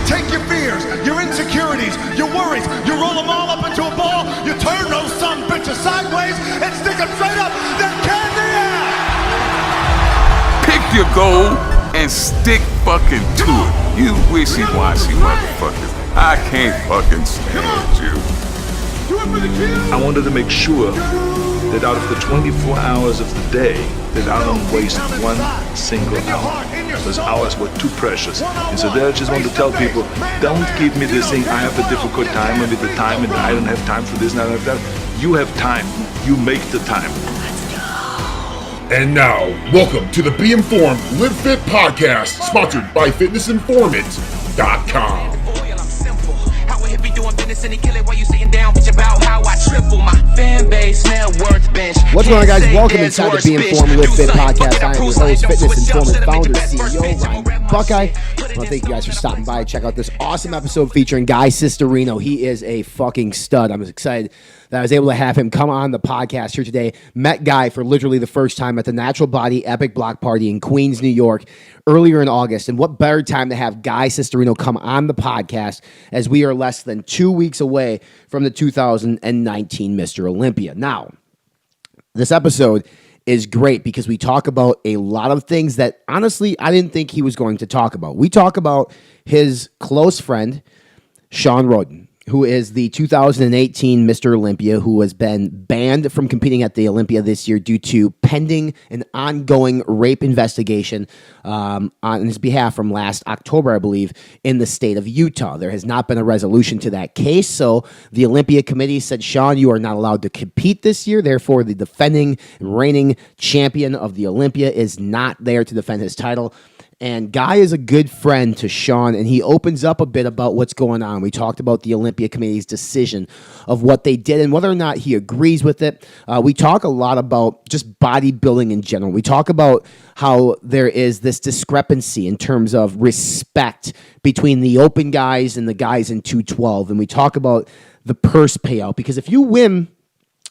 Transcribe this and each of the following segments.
take your fears, your insecurities, your worries, you roll them all up into a ball, you turn those son bitches sideways and stick them straight up, then candy out! Pick your goal and stick fucking to it. You wishy-washy motherfuckers. I can't fucking stand you. I wanted to make sure that out of the 24 hours of the day, that I don't waste one single hour. Those hours were too precious. And so there I just want to tell people, don't give me this thing, I have a difficult time with the time and I don't have time for this and I don't have that. You have time. You make the time. And now, welcome to the Be Informed, Live Fit podcast, sponsored by FitnessInformant.com. What's going on, guys? Welcome inside the Be Informed, Live Fit podcast. I am your host, Fitness Informant, founder, CEO, Ryan Buckeye. I want to thank you guys for stopping by. Check out this awesome episode featuring Guy Cisternino. He is a fucking stud. I'm excited that I was able to have him come on the podcast here today. Met Guy for literally the first time at the Natural Body Epic Block Party in Queens, New York, earlier in August. And what better time to have Guy Cisternino come on the podcast as we are less than 2 weeks away from the 2019 Mr. Olympia. Now, this episode is great because we talk about a lot of things that, honestly, I didn't think he was going to talk about. We talk about his close friend, Shawn Rhoden, who is the 2018 Mr. Olympia, who has been banned from competing at the Olympia this year due to pending an ongoing rape investigation on his behalf from last October, I believe, in the state of Utah. There has not been a resolution to that case, so the Olympia committee said, Shawn, you are not allowed to compete this year. Therefore, the defending and reigning champion of the Olympia is not there to defend his title. And Guy is a good friend to Shawn, and he opens up a bit about what's going on. We talked about the Olympia Committee's decision of what they did and whether or not he agrees with it. We talk a lot about just bodybuilding in general. We talk about how there is this discrepancy in terms of respect between the open guys and the guys in 212. And we talk about the purse payout, because if you win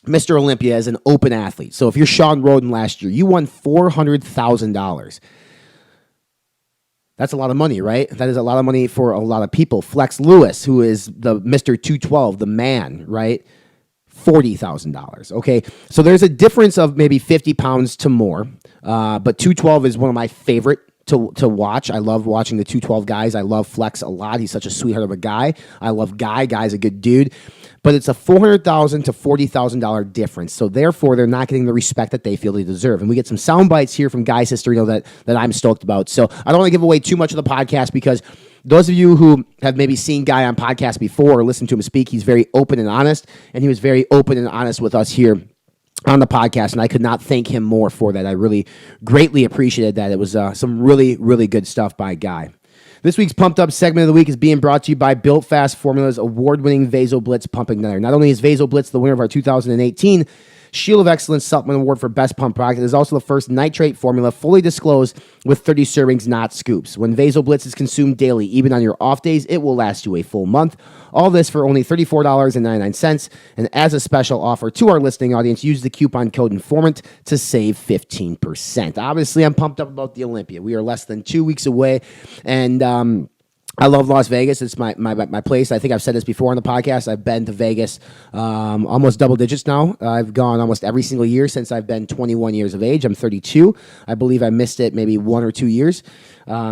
Mr. Olympia as an open athlete, so if you're Shawn Rhoden last year, you won $400,000. That's a lot of money, right? That is a lot of money for a lot of people. Flex Lewis, who is the Mr. 212, the man, right? $40,000, okay? So there's a difference of maybe 50 pounds to more, but 212 is one of my favorite to watch. I love watching the 212 guys. I love Flex a lot. He's such a sweetheart of a guy. I love Guy. Guy's a good dude. But it's a $400,000 to $40,000 difference. So therefore, they're not getting the respect that they feel they deserve. And we get some sound bites here from Guy Cisternino that I'm stoked about. So I don't want to give away too much of the podcast, because those of you who have maybe seen Guy on podcasts before or listened to him speak, he's very open and honest. And he was very open and honest with us here on the podcast, and I could not thank him more for that. I really greatly appreciated that. It was some really, really good stuff by Guy. This week's Pumped Up segment of the week is being brought to you by Built Fast Formula's award-winning VasoBlitz Pumping Nutter. Not only is VasoBlitz the winner of our 2018 Shield of Excellence Supplement Award for Best Pump Product, it is also the first nitrate formula fully disclosed with 30 servings, not scoops. When VasoBlitz is consumed daily, even on your off days, it will last you a full month. All this for only $34.99. And as a special offer to our listening audience, use the coupon code INFORMANT to save 15%. Obviously, I'm pumped up about the Olympia. We are less than 2 weeks away, and I love Las Vegas. It's my place. I think I've said this before on the podcast. I've been to Vegas almost double digits now. I've gone almost every single year since I've been 21 years of age. I'm 32. I believe I missed it maybe 1 or 2 years.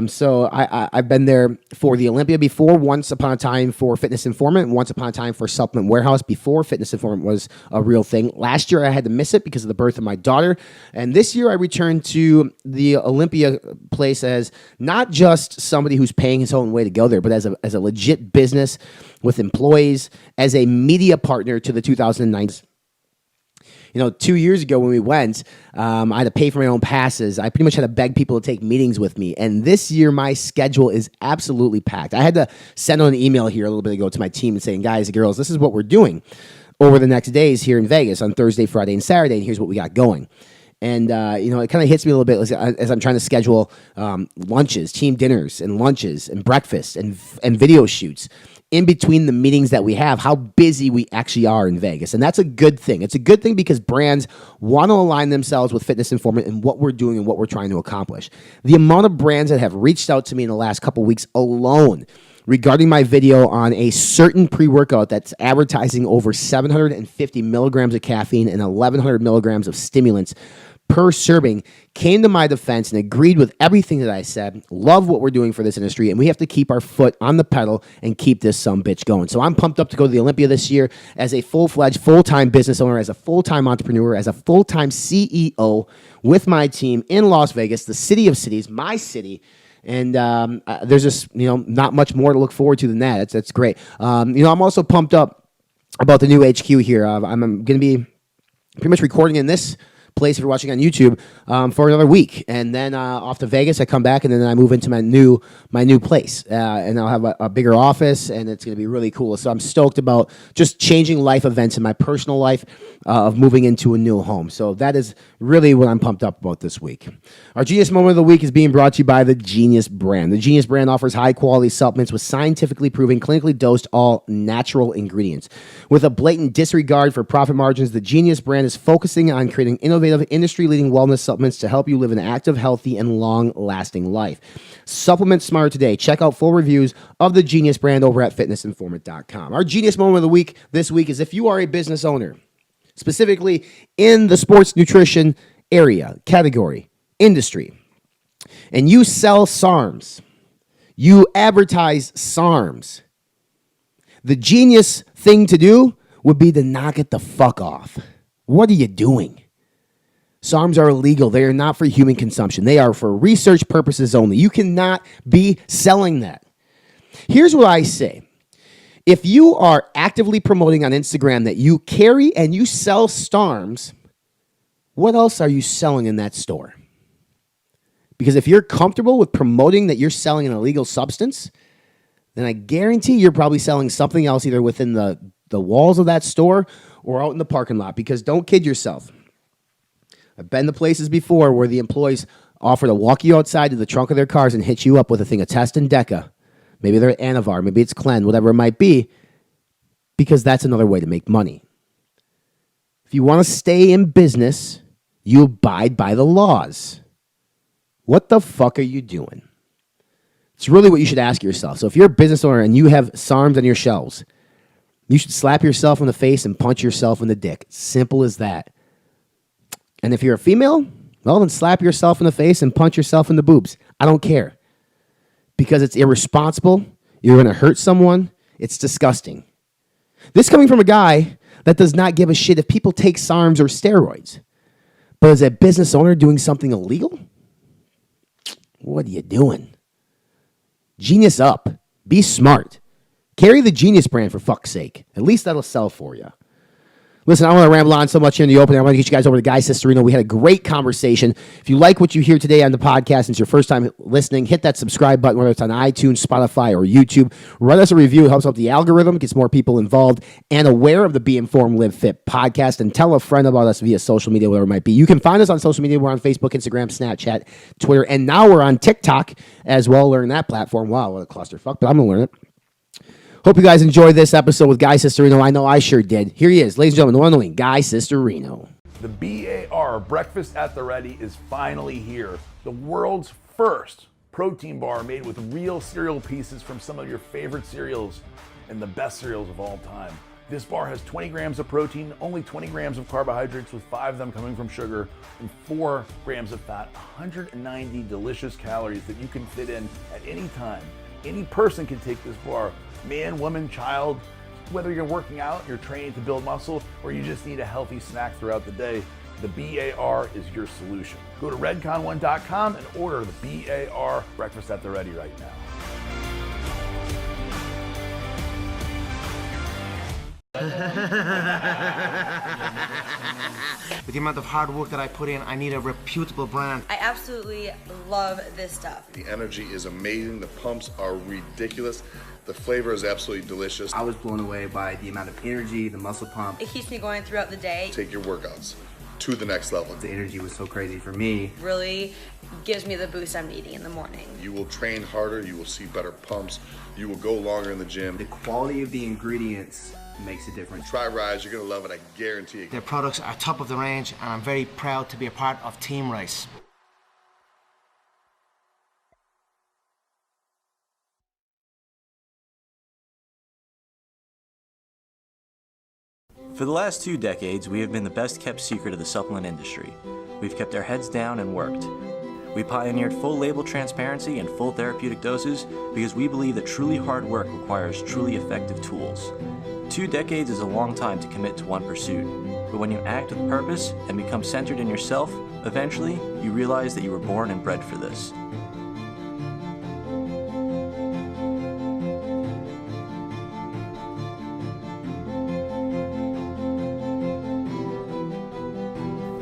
So I've been there for the Olympia before, once upon a time for Fitness Informant, once upon a time for Supplement Warehouse before Fitness Informant was a real thing. Last year I had to miss it because of the birth of my daughter. And this year I returned to the Olympia place as not just somebody who's paying his own way to go there, but as a legit business with employees, as a media partner to the 2009. 2 years ago when we went, I had to pay for my own passes. I pretty much had to beg people to take meetings with me. And this year, my schedule is absolutely packed. I had to send out an email here a little bit ago to my team and saying, guys and girls, this is what we're doing over the next days here in Vegas on Thursday, Friday, and Saturday. And here's what we got going. And, it kind of hits me a little bit as I'm trying to schedule lunches, team dinners and lunches and breakfasts and video shoots in between the meetings that we have, how busy we actually are in Vegas. And that's a good thing. It's a good thing because brands want to align themselves with Fitness Informant and what we're doing and what we're trying to accomplish. The amount of brands that have reached out to me in the last couple weeks alone regarding my video on a certain pre-workout that's advertising over 750 milligrams of caffeine and 1,100 milligrams of stimulants per serving, came to my defense and agreed with everything that I said. Love what we're doing for this industry, and we have to keep our foot on the pedal and keep this sumbitch going. So I'm pumped up to go to the Olympia this year as a full-fledged, full-time business owner, as a full-time entrepreneur, as a full-time CEO with my team in Las Vegas, the city of cities, my city. And there's just, not much more to look forward to than that. That's great. I'm also pumped up about the new HQ here. I'm going to be pretty much recording in this place if you're watching on YouTube for another week, and then off to Vegas. I come back, and then I move into my new place, and I'll have a bigger office, and it's going to be really cool. So I'm stoked about just changing life events in my personal life of moving into a new home. So that is really what I'm pumped up about this week. Our Genius Moment of the Week is being brought to you by the Genius brand. The Genius brand offers high-quality supplements with scientifically proven, clinically dosed, all natural ingredients. With a blatant disregard for profit margins, the Genius brand is focusing on creating innovative, industry-leading wellness supplements to help you live an active, healthy, and long-lasting life. Supplement smarter today. Check out full reviews of the Genius brand over at fitnessinformant.com. Our Genius Moment of the Week this week is if you are a business owner, specifically in the sports nutrition area, category, industry, and you sell SARMs, you advertise SARMs, the genius thing to do would be to knock it the fuck off. What are you doing? SARMs are illegal. They are not for human consumption. They are for research purposes only. You cannot be selling that. Here's what I say. If you are actively promoting on Instagram that you carry and you sell SARMs, what else are you selling in that store? Because if you're comfortable with promoting that you're selling an illegal substance, then I guarantee you're probably selling something else either within the walls of that store or out in the parking lot. Because don't kid yourself. I've been to places before where the employees offer to walk you outside to the trunk of their cars and hit you up with a thing of Test and Deca. Maybe they're Anavar, maybe it's Clen, whatever it might be, because that's another way to make money. If you want to stay in business, you abide by the laws. What the fuck are you doing? It's really what you should ask yourself. So if you're a business owner and you have SARMs on your shelves, you should slap yourself in the face and punch yourself in the dick. Simple as that. And if you're a female, well, then slap yourself in the face and punch yourself in the boobs. I don't care. Because it's irresponsible. You're going to hurt someone. It's disgusting. This coming from a guy that does not give a shit if people take SARMs or steroids. But as a business owner doing something illegal? What are you doing? Genius up. Be smart. Carry the Genius brand for fuck's sake. At least that'll sell for you. Listen, I don't want to ramble on so much here in the opening. I want to get you guys over to Guy Cisternino. We had a great conversation. If you like what you hear today on the podcast and it's your first time listening, hit that subscribe button, whether it's on iTunes, Spotify, or YouTube. Write us a review. It helps out the algorithm, gets more people involved and aware of the Be Informed, Live Fit podcast, and tell a friend about us via social media, whatever it might be. You can find us on social media. We're on Facebook, Instagram, Snapchat, Twitter, and now we're on TikTok as well. Learn that platform. Wow, what a clusterfuck, but I'm going to learn it. Hope you guys enjoyed this episode with Guy Cisternino. I know I sure did. Here he is, ladies and gentlemen, the one and only Guy Cisternino. The BAR, Breakfast at the Ready, is finally here. The world's first protein bar made with real cereal pieces from some of your favorite cereals and the best cereals of all time. This bar has 20 grams of protein, only 20 grams of carbohydrates, with 5 of them coming from sugar, and 4 grams of fat, 190 delicious calories that you can fit in at any time. Any person can take this bar. Man, woman, child, whether you're working out, you're training to build muscle, or you just need a healthy snack throughout the day, the BAR is your solution. Go to redcon1.com and order the BAR Breakfast at the Ready right now. With the amount of hard work that I put in, I need a reputable brand. I absolutely love this stuff. The energy is amazing. The pumps are ridiculous. The flavor is absolutely delicious. I was blown away by the amount of energy, the muscle pump. It keeps me going throughout the day. Take your workouts to the next level. The energy was so crazy for me. Really gives me the boost I'm needing in the morning. You will train harder. You will see better pumps. You will go longer in the gym. The quality of the ingredients makes a difference. Try Rise. You're going to love it. I guarantee it. Their products are top of the range, and I'm very proud to be a part of Team Rice. For the last 2 decades, we have been the best kept secret of the supplement industry. We've kept our heads down and worked. We pioneered full label transparency and full therapeutic doses because we believe that truly hard work requires truly effective tools. 2 decades is a long time to commit to one pursuit, but when you act with purpose and become centered in yourself, eventually you realize that you were born and bred for this.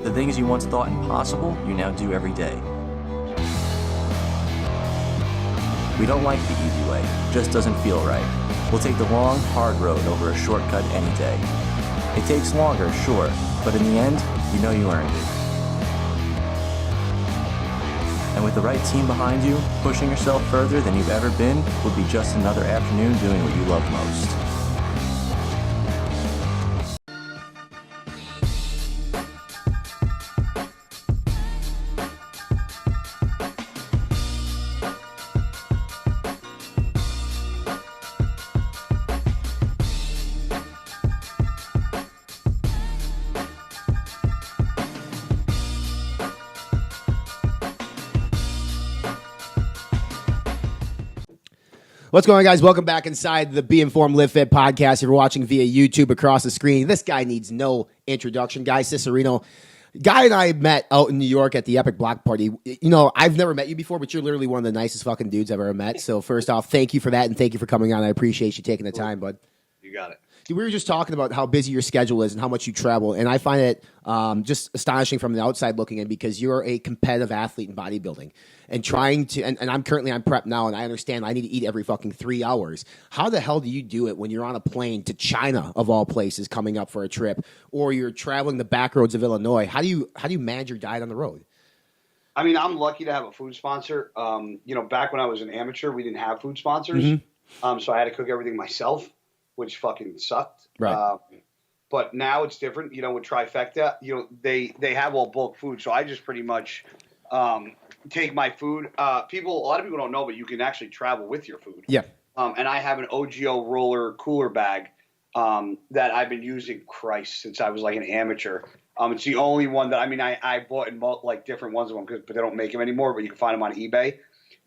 The things you once thought impossible, you now do every day. We don't like the easy way, it just doesn't feel right. We'll take the long, hard road over a shortcut any day. It takes longer, sure, but in the end, you know you earned it. And with the right team behind you, pushing yourself further than you've ever been would be just another afternoon doing what you love most. What's going on, guys? Welcome back inside the Be Informed Live Fit podcast. If you're watching via YouTube across the screen, this guy needs no introduction. Guy Cisternino. Guy and I met out in New York at the Epic Block Party. You know, I've never met you before, but you're literally one of the nicest fucking dudes I've ever met. So first off, thank you for that, and thank you for coming on. I appreciate you taking the time, bud. You got it. We were just talking about how busy your schedule is and how much you travel, and I find it just astonishing from the outside looking in because you're a competitive athlete in bodybuilding and trying to. And I'm currently on prep now, and I understand I need to eat every fucking 3 hours. How the hell do you do it when you're on a plane to China of all places, coming up for a trip, or you're traveling the back roads of Illinois? How do you manage your diet on the road? I mean, I'm lucky to have a food sponsor. You know, back when I was an amateur, we didn't have food sponsors, so I had to cook everything myself, which fucking sucked. Right. But now it's different. You know, with Trifecta, you know, they have all bulk food, so I just pretty much take my food. A lot of people don't know, but you can actually travel with your food. Yeah. And I have an OGO roller cooler bag that I've been using, since I was like an amateur. It's the only one that, I bought in like different ones of them, but they don't make them anymore, but you can find them on eBay.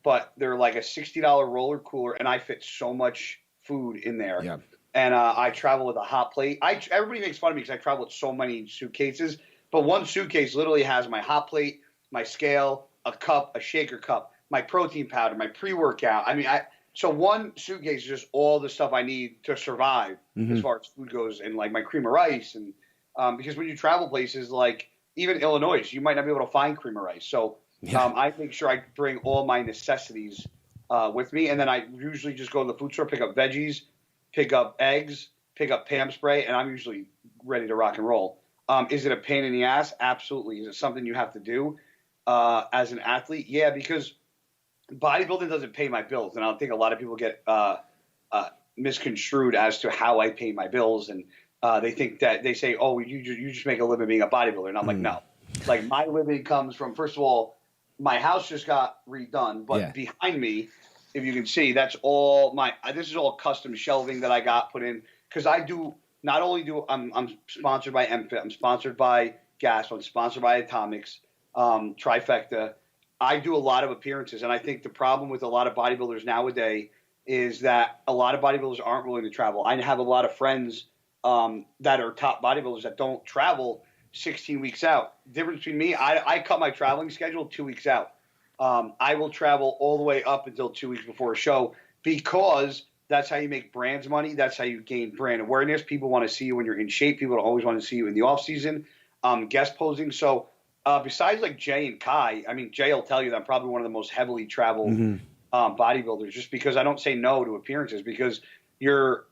But they're like a $60 roller cooler, and I fit so much food in there. Yeah. And I travel with a hot plate. Everybody makes fun of me because I travel with so many suitcases, but one suitcase literally has my hot plate, my scale, a cup, a shaker cup, my protein powder, my pre-workout. So one suitcase is just all the stuff I need to survive as far as food goes, and like my cream of rice. And because when you travel places like even Illinois, you might not be able to find cream of rice. So I make sure I bring all my necessities with me. And then I usually just go to the food store, pick up veggies, pick up eggs, pick up Pam spray, and I'm usually ready to rock and roll. Is it a pain in the ass? Absolutely. Is it something you have to do as an athlete? Yeah, because bodybuilding doesn't pay my bills. And I think a lot of people get misconstrued as to how I pay my bills. And they think that they say, oh, you just make a living being a bodybuilder. And I'm like, no. Like, my living comes from, first of all, my house just got redone. But behind me, if you can see, that's all this is all custom shelving that I got put in. Because I do, not only do, I'm sponsored by MFit, I'm sponsored by Gas, I'm sponsored by Atomics, Trifecta. I do a lot of appearances, and I think the problem with a lot of bodybuilders nowadays is that a lot of bodybuilders aren't willing to travel. I have a lot of friends that are top bodybuilders that don't travel 16 weeks out. The difference between me, I cut my traveling schedule 2 weeks out. I will travel all the way up until 2 weeks before a show because that's how you make brands money. That's how you gain brand awareness. People want to see you when you're in shape. People always want to see you in the off season, guest posing. So besides like Jay and Kai, Jay will tell you that I'm probably one of the most heavily traveled bodybuilders, just because I don't say no to appearances, because your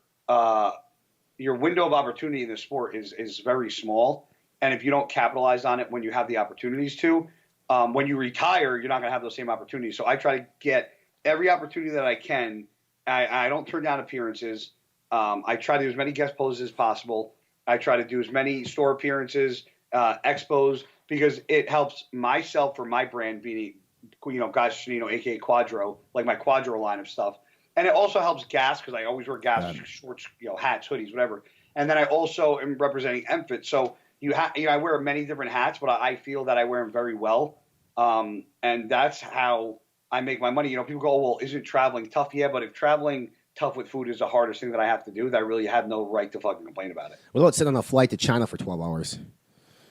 window of opportunity in the sport is very small. And if you don't capitalize on it when you have the opportunities to, when you retire, you're not going to have those same opportunities. So I try to get every opportunity that I can. I don't turn down appearances. I try to do as many guest poses as possible. I try to do as many store appearances, expos, because it helps myself for my brand being, Guy Cisternino, aka Quadro, like my Quadro line of stuff. And it also helps Gas, because I always wear Gas shorts, hats, hoodies, whatever. And then I also am representing MFIT. So I wear many different hats, but I feel that I wear them very well. And that's how I make my money. People go, well, isn't traveling tough? Yeah, but if traveling tough with food is the hardest thing that I have to do, that I really have no right to fucking complain about it. Well, let's sit on a flight to China for 12 hours.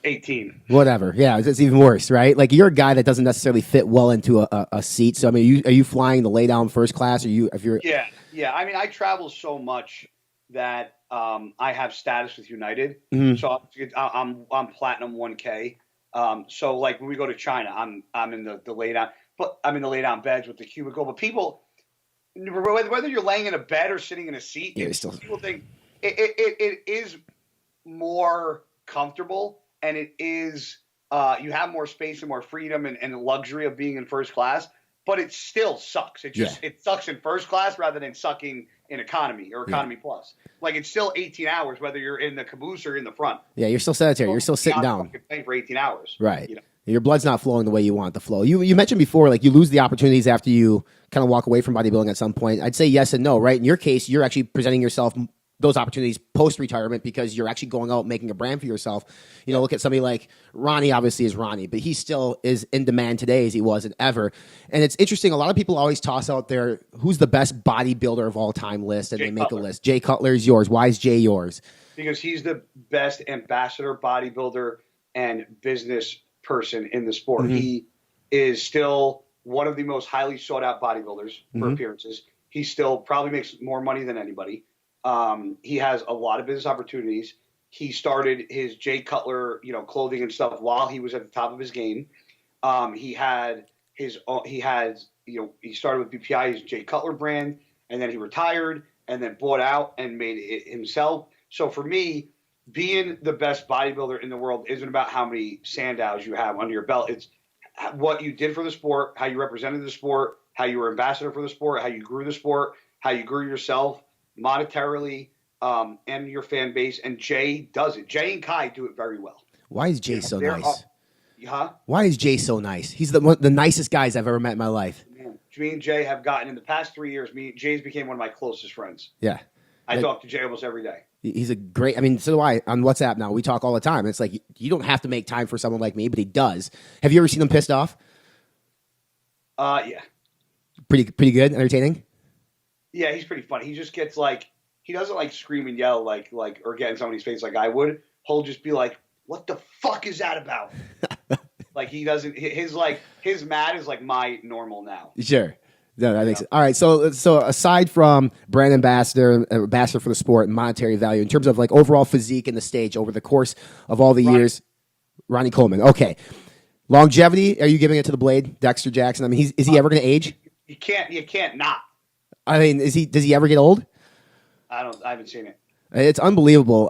18. Whatever. Yeah, it's even worse, right? Like, you're a guy that doesn't necessarily fit well into a seat. So, I mean, are you flying the lay down first class? Yeah. I mean, I travel so much that I have status with United. Mhm. So I'm platinum 1K. So like when we go to China, I'm in the lay down, but I'm in the lay down beds with the cubicle. But people, whether you're laying in a bed or sitting in a seat, people think it is more comfortable, and it is you have more space and more freedom and luxury of being in first class. But it still sucks. It sucks in first class rather than sucking in economy or economy plus. Like, it's still 18 hours whether you're in the caboose or in the front. Yeah, you're still sedentary. You're still sitting down. Paying for 18 hours. Right. Your blood's not flowing the way you want it to flow. You mentioned before, like, you lose the opportunities after you kind of walk away from bodybuilding at some point. I'd say yes and no, right? In your case, you're actually presenting yourself those opportunities post-retirement because you're actually going out making a brand for yourself. Look at somebody like Ronnie, obviously is Ronnie, but he still is in demand today as he wasn't ever. And it's interesting. A lot of people always toss out there, who's the best bodybuilder of all time list, and they make a list. Jay Cutler is yours. Why is Jay yours? Because he's the best ambassador, bodybuilder, and business person in the sport. Mm-hmm. He is still one of the most highly sought out bodybuilders for appearances. He still probably makes more money than anybody. He has a lot of business opportunities. He started his Jay Cutler, clothing and stuff while he was at the top of his game. He started with BPI, his Jay Cutler brand, and then he retired and then bought out and made it himself. So for me, being the best bodybuilder in the world isn't about how many Sandows you have under your belt. It's what you did for the sport, how you represented the sport, how you were ambassador for the sport, how you grew the sport, how you grew yourself monetarily, and your fan base. And Jay does it. Jay and Kai do it very well. Why is Jay so nice? Huh? Why is Jay so nice? He's the nicest guys I've ever met in my life. Man, me and Jay have gotten, in the past 3 years, Jay's became one of my closest friends. Yeah. I talk to Jay almost every day. He's a great, so do I on WhatsApp now. We talk all the time. It's like, you don't have to make time for someone like me, but he does. Have you ever seen him pissed off? Yeah. Pretty good, entertaining? Yeah, he's pretty funny. He just gets he doesn't scream and yell or get in somebody's face like I would. He'll just be like, "What the fuck is that about?" He doesn't. His mad is my normal now. Sure. No, that makes sense. All right. So aside from brand ambassador for the sport and monetary value, in terms of overall physique and the stage over the course of all the years, Ronnie Coleman. Okay. Longevity. Are you giving it to the Blade, Dexter Jackson? I mean, is he ever going to age? You can't not. I mean, does he ever get old? I haven't seen it. It's unbelievable.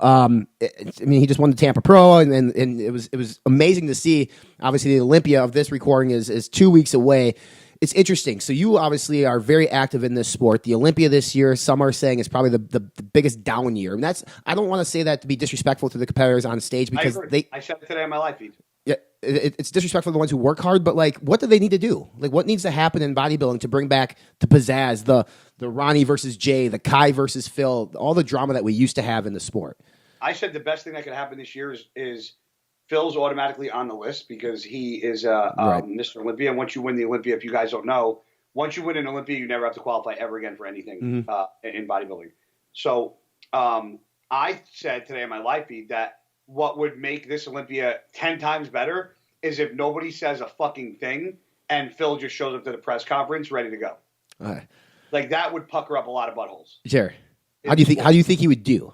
He just won the Tampa Pro, and it was amazing to see. Obviously, the Olympia of this recording is 2 weeks away. It's interesting. So you obviously are very active in this sport. The Olympia this year, some are saying, is probably the biggest down year. And I don't want to say that to be disrespectful to the competitors on stage, because I said it today on my live feed. Yeah, it's disrespectful to the ones who work hard, but what do they need to do? What needs to happen in bodybuilding to bring back the pizzazz, the Ronnie versus Jay, the Kai versus Phil, all the drama that we used to have in the sport? I said the best thing that could happen this year is Phil's automatically on the list because he is Mr. Olympia. And once you win the Olympia, if you guys don't know, once you win an Olympia, you never have to qualify ever again for anything in bodybuilding. So I said today on my live feed that what would make this Olympia 10 times better is if nobody says a fucking thing and Phil just shows up to the press conference ready to go. That would pucker up a lot of buttholes. Sure. How do you think he would do?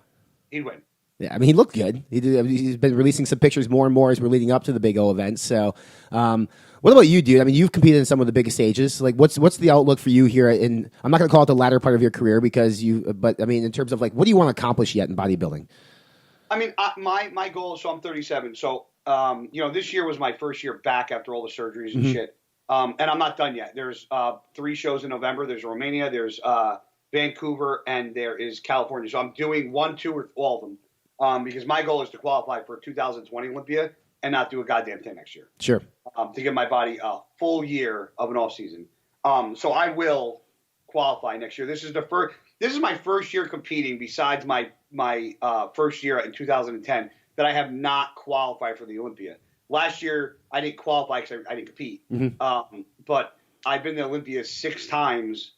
He'd win. Yeah, I mean, he looked good. He's been releasing some pictures more and more as we're leading up to the Big O events. So, what about you, dude? I mean, you've competed in some of the biggest stages. What's the outlook for you here? I'm not going to call it the latter part of your career but I mean, in terms of what do you want to accomplish yet in bodybuilding? I mean, my goal is, so I'm 37. So, this year was my first year back after all the surgeries and shit. And I'm not done yet. There's 3 shows in November. There's Romania, there's Vancouver, and there is California. So I'm doing 1, 2, or all of them because my goal is to qualify for 2020 Olympia and not do a goddamn thing next year. Sure. To give my body a full year of an off season. So I will qualify next year. This is my first year competing besides my first year in 2010 that I have not qualified for the Olympia. Last year I didn't qualify because I didn't compete. But I've been to Olympia 6 times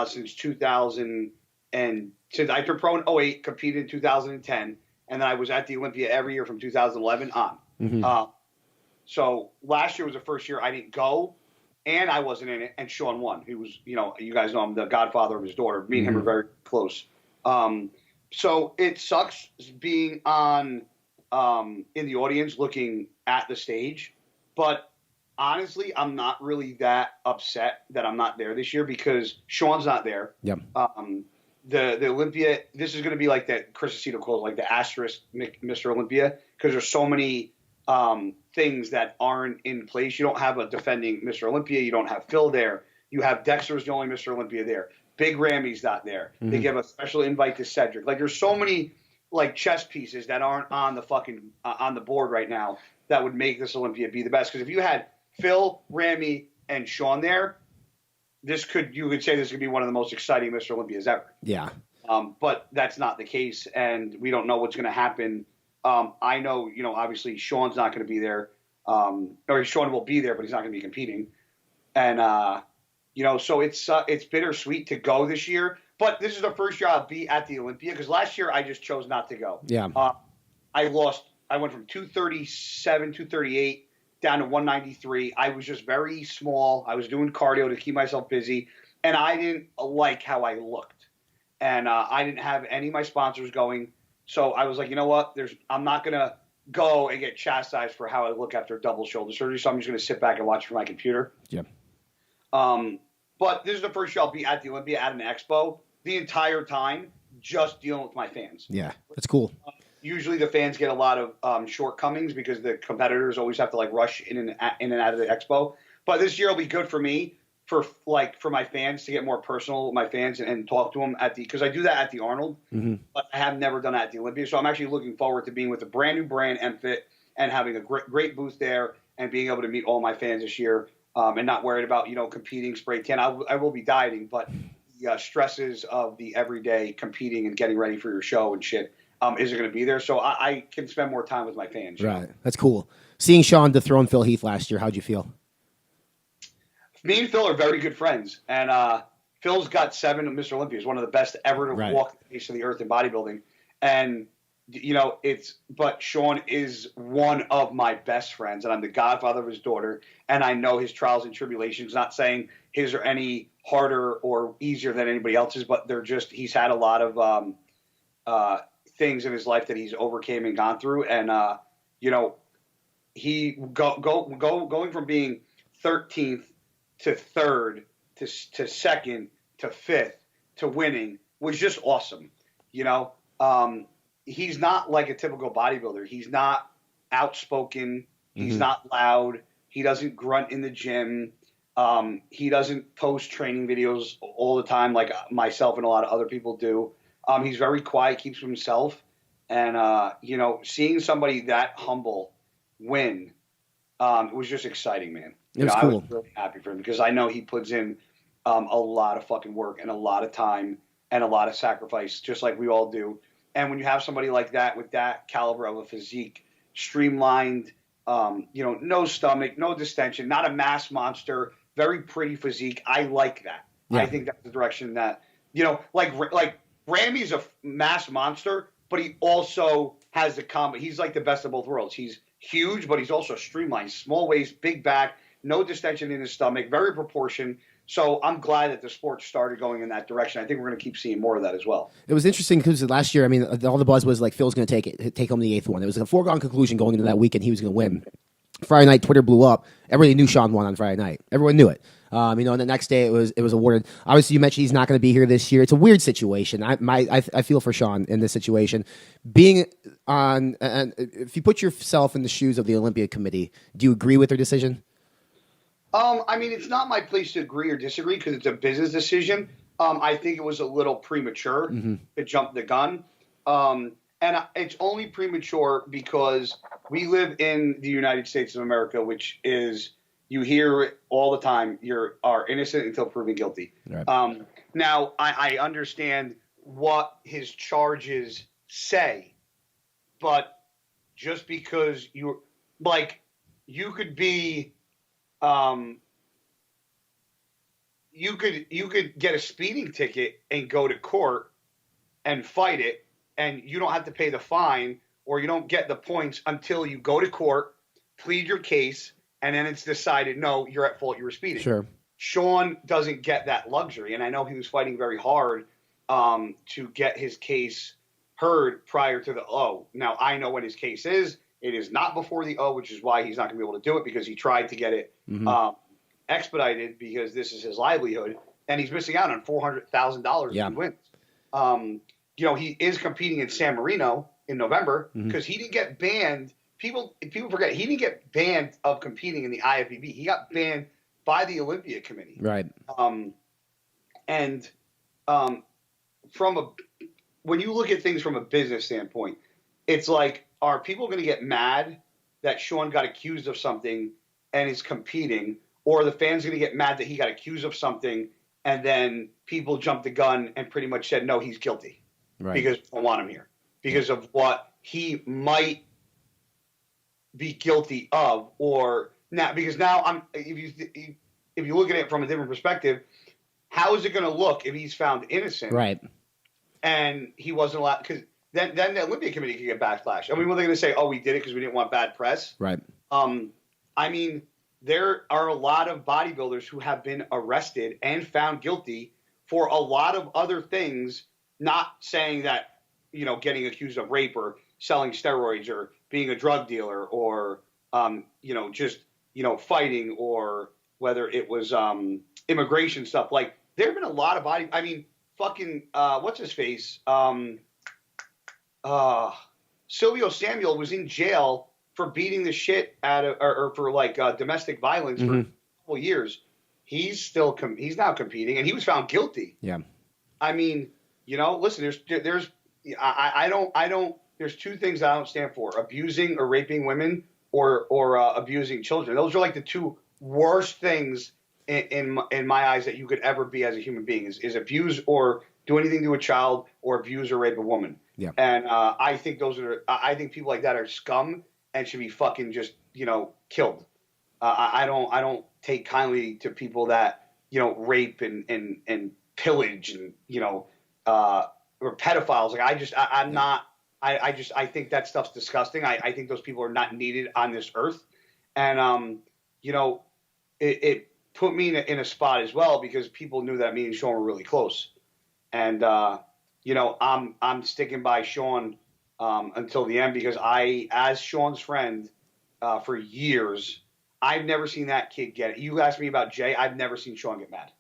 since 2000, and since I turned pro in 08, competed in 2010, and then I was at the Olympia every year from 2011 on. So last year was the first year I didn't go, and I wasn't in it, and Shawn won. He was, you guys know I'm the godfather of his daughter. Me and him are very close. So it sucks being on in the audience looking at the stage, but honestly, I'm not really that upset that I'm not there this year because Shawn's not there. Yep. The Olympia, this is going to be like that Chris Aceto calls like the asterisk Mr. Olympia, because there's so many things that aren't in place. You don't have a defending Mr. Olympia. You don't have Phil there. You have Dexter's the only Mr. Olympia there. Big Rammy's not there. They give a special invite to Cedric. Like there's so many like chess pieces that aren't on the fucking on the board right now that would make this Olympia be the best. Because if you had Phil, Rammy, and Shawn there, you could say this could be one of the most exciting Mr. Olympias ever. Yeah. But that's not the case, and we don't know what's going to happen. I know, obviously Shawn's not going to be there, or Shawn will be there, but he's not going to be competing. And so it's bittersweet to go this year. But this is the first year I'll be at the Olympia because last year I just chose not to go. Yeah. I went from 237, 238 down to 193. I was just very small. I was doing cardio to keep myself busy, and I didn't like how I looked. And I didn't have any of my sponsors going. So I was like, you know what? I'm not going to go and get chastised for how I look after double shoulder surgery, so I'm just going to sit back and watch from my computer. Yep. But this is the first year I'll be at the Olympia at an expo the entire time, just dealing with my fans. Yeah, that's cool. Usually the fans get a lot of shortcomings because the competitors always have to like rush in and out of the expo. But this year will be good for me for my fans to get more personal with my fans and talk to them because I do that at the Arnold, but I have never done that at the Olympia. So I'm actually looking forward to being with a brand new brand, MFit, and having a great booth there and being able to meet all my fans this year and not worried about competing spray tan. I will be dieting, but the stresses of the everyday competing and getting ready for your show and shit isn't going to be there. So I can spend more time with my fans. Right. That's cool. Seeing Shawn dethrone Phil Heath last year, how'd you feel? Me and Phil are very good friends. And Phil's got 7 Mr. Olympias, one of the best ever to walk the face of the earth in bodybuilding. And, but Shawn is one of my best friends, and I'm the godfather of his daughter. And I know his trials and tribulations, not saying his are any harder or easier than anybody else's, but he's had a lot of things in his life that he's overcame and gone through. And, he going from being 13th to 3rd to 2nd to 5th to winning was just awesome. He's not like a typical bodybuilder. He's not outspoken. He's not loud. He doesn't grunt in the gym. He doesn't post training videos all the time like myself and a lot of other people do. He's very quiet, keeps to himself. And, seeing somebody that humble win was just exciting, man. It was cool. I was really happy for him because I know he puts in a lot of fucking work and a lot of time and a lot of sacrifice, just like we all do. And when you have somebody like that with that caliber of a physique, streamlined, no stomach, no distension, not a mass monster, very pretty physique, I like that. Yeah. I think that's the direction that, like Rammy's a mass monster, but he also has the combo. He's like the best of both worlds. He's huge, but he's also streamlined, small waist, big back, no distension in his stomach, very proportioned. So I'm glad that the sport started going in that direction. I think we're going to keep seeing more of that as well. It was interesting because last year, all the buzz was like Phil's going to take home the 8th one. It was a foregone conclusion going into that weekend he was going to win. Friday night, Twitter blew up. Everybody knew Shawn won on Friday night. Everyone knew it. And the next day it was awarded. Obviously, you mentioned he's not going to be here this year. It's a weird situation. I feel for Shawn in this situation. Being on, and if you put yourself in the shoes of the Olympia committee, do you agree with their decision? It's not my place to agree or disagree because it's a business decision. I think it was a little premature to jump the gun. And it's only premature because we live in the United States of America, which is, you hear it all the time, you are innocent until proven guilty. Right. Now, I understand what his charges say, but just because you could be, you could get a speeding ticket and go to court and fight it, and you don't have to pay the fine, or you don't get the points until you go to court, plead your case, and then it's decided, no, you're at fault, you were speeding. Sure. Shawn doesn't get that luxury, and I know he was fighting very hard to get his case heard prior to the O. Now, I know when his case is. It is not before the O, which is why he's not going to be able to do it, because he tried to get it expedited, because this is his livelihood, and he's missing out on $400,000 if he wins. He is competing in San Marino in November, because he didn't get banned. People forget he didn't get banned of competing in the IFBB. He got banned by the Olympia committee. Right. When you look at things from a business standpoint, it's like, are people going to get mad that Shawn got accused of something and is competing, or are the fans going to get mad that he got accused of something and then people jumped the gun and pretty much said, no, he's guilty, because we don't want him here because of what he might be guilty of, or now, because now if you look at it from a different perspective, how is it going to look if he's found innocent? Right. And he wasn't allowed, because then the Olympia committee could get backlash. I mean, what are they going to say? Oh, we did it because we didn't want bad press. Right. I mean, there are a lot of bodybuilders who have been arrested and found guilty for a lot of other things, not saying that, getting accused of rape or selling steroids or being a drug dealer or, just, fighting, or whether it was immigration stuff. Like, there have been a lot of fucking, what's his face? Silvio Samuel was in jail for beating the shit out of, or for domestic violence for a couple years. He's now competing, and he was found guilty. Yeah. I mean, listen, there's two things that I don't stand for: abusing or raping women, or abusing children. Those are like the two worst things in my eyes that you could ever be as a human being, is abuse or do anything to a child, or abuse or rape a woman. Yeah. And I think I think people like that are scum and should be fucking just, killed. I don't take kindly to people that, rape and pillage and, or pedophiles. Like, I think that stuff's disgusting. I think those people are not needed on this earth. And, it put me in a spot as well, because people knew that me and Shawn were really close. And, I'm sticking by Shawn until the end, because as Shawn's friend for years, I've never seen that kid get it. You asked me about Jay. I've never seen Shawn get mad.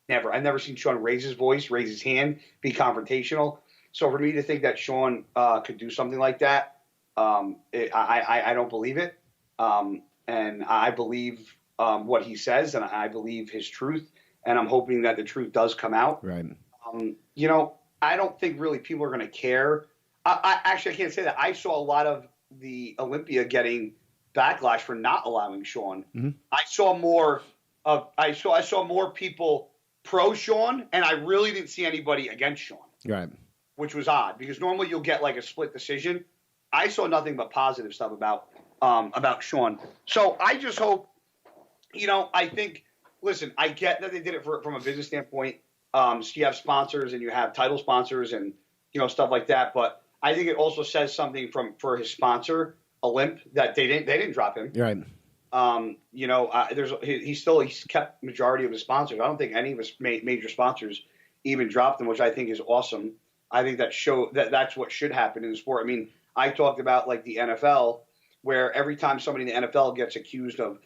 Never. I've never seen Shawn raise his voice, raise his hand, be confrontational. So for me to think that Shawn could do something like that, I don't believe it. And I believe what he says, and I believe his truth, and I'm hoping that the truth does come out. Right. I don't think really people are going to care. I can't say that. I saw a lot of the Olympia getting backlash for not allowing Shawn. I saw more people pro Shawn, and I really didn't see anybody against Shawn. Right. Which was odd, because normally you'll get like a split decision. I saw nothing but positive stuff about Shawn. So I just hope, I think, listen, I get that they did it from a business standpoint. So you have sponsors and you have title sponsors and, stuff like that. But I think it also says something for his sponsor, Olymp, that they didn't drop him. Right. He's kept majority of his sponsors. I don't think any of his major sponsors even dropped him, which I think is awesome. I think that's what should happen in the sport. I mean, I talked about like the NFL, where every time somebody in the NFL gets accused of,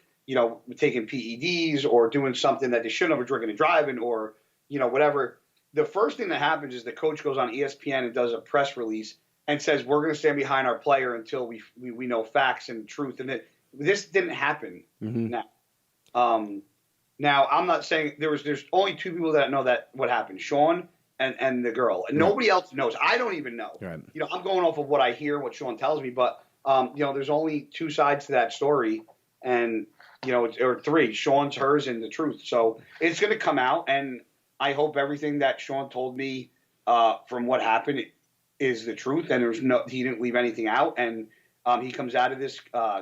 taking PEDs or doing something that they shouldn't have, or drinking and driving, or, whatever, the first thing that happens is the coach goes on ESPN and does a press release and says, we're going to stand behind our player until we know facts and truth. And this didn't happen now. Now, I'm not saying there's only two people that know that what happened, Shawn and the girl. And nobody else knows. I don't even know. Right. I'm going off of what I hear, what Shawn tells me. But, there's only two sides to that story. And, or three, Shawn's, hers, and the truth. So it's going to come out. And, I hope everything that Shawn told me from what happened is the truth, and he didn't leave anything out, and he comes out of this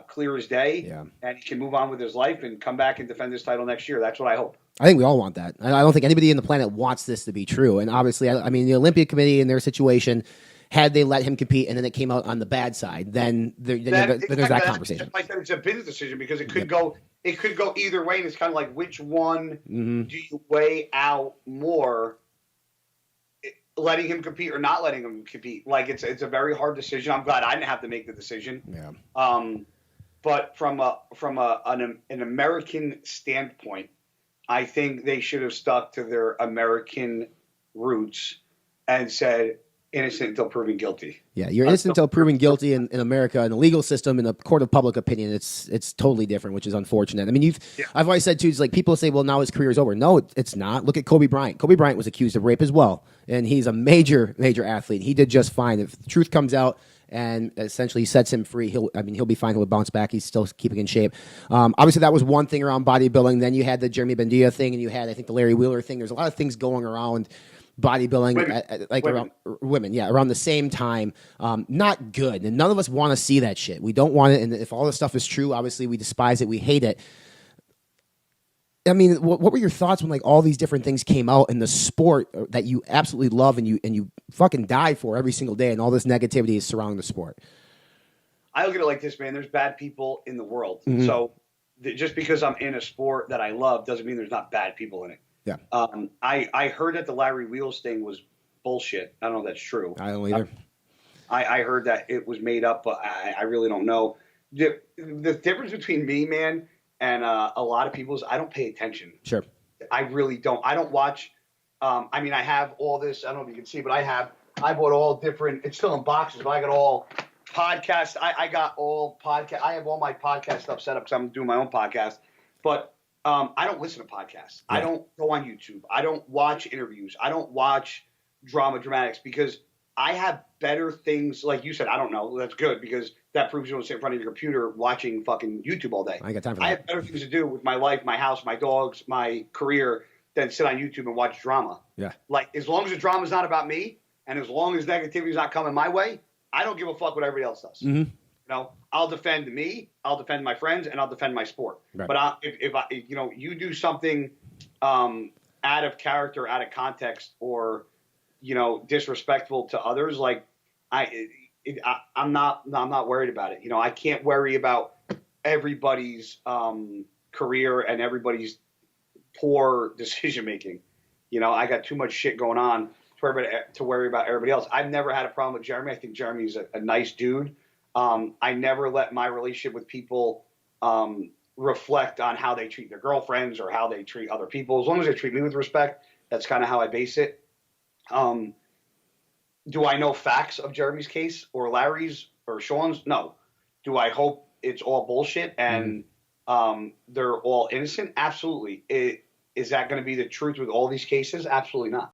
clear as day, and he can move on with his life and come back and defend his title next year. That's what I hope. I think we all want that. I don't think anybody in the planet wants this to be true. And obviously, I mean, the Olympia Committee in their situation, had they let him compete and then it came out on the bad side, then there's that conversation. I said it's a business decision because it could go either way, and it's kind of like which one do you weigh out more, letting him compete or not letting him compete? Like it's a very hard decision. I'm glad I didn't have to make the decision. Yeah. But from an American standpoint, I think they should have stuck to their American roots and said innocent until proven guilty. Yeah, you're innocent until proven guilty in America, in the legal system, in the court of public opinion. It's totally different, which is unfortunate. I mean, I've always said too, it's like people say, well, now his career is over. No, it's not. Look at Kobe Bryant. Kobe Bryant was accused of rape as well, and he's a major athlete. He did just fine. If the truth comes out and essentially sets him free, he'll be fine. He'll bounce back. He's still keeping in shape. Obviously, that was one thing around bodybuilding. Then you had the Jeremy Bendia thing, and you had, I think, the Larry Wheeler thing. There's a lot of things going around bodybuilding, around women, around the same time. Not good, and none of us want to see that shit. We don't want it, and if all this stuff is true, obviously we despise it, we hate it. I mean, what were your thoughts when like all these different things came out in the sport that you absolutely love and you fucking die for every single day, and all this negativity is surrounding the sport? I look at it like this, man. There's bad people in the world, so just because I'm in a sport that I love doesn't mean there's not bad people in it. Yeah. I heard that the Larry Wheels thing was bullshit. I don't know if that's true. I don't either. I heard that it was made up, but I really don't know. The difference between me, man, and a lot of people is I don't pay attention. Sure. I really don't. I don't watch. I mean, I have all this. I don't know if you can see, but I bought all different. It's still in boxes, but I got all podcasts. I got all podcast. I have all my podcast stuff set up because I'm doing my own podcast. But I don't listen to podcasts. Yeah. I don't go on YouTube. I don't watch interviews. I don't watch dramatics because I have better things. Like you said, I don't know. That's good because that proves you don't sit in front of your computer watching fucking YouTube all day. I got time for that. I have better things to do with my life, my house, my dogs, my career than sit on YouTube and watch drama. Yeah. Like as long as the drama's not about me and as long as negativity's not coming my way, I don't give a fuck what everybody else does. Mm-hmm. You know, I'll defend me, I'll defend my friends, and I'll defend my sport. Right. But if you do something out of character, out of context, or disrespectful to others, like I'm not worried about it. I can't worry about everybody's career and everybody's poor decision making. I got too much shit going on to worry about everybody else. I've never had a problem with Jeremy. I think Jeremy's a nice dude. I never let my relationship with people reflect on how they treat their girlfriends or how they treat other people. As long as they treat me with respect, that's kind of how I base it. Do I know facts of Jeremy's case or Larry's or Shawn's? No. Do I hope it's all bullshit and they're all innocent? Absolutely. Is that going to be the truth with all these cases? Absolutely not.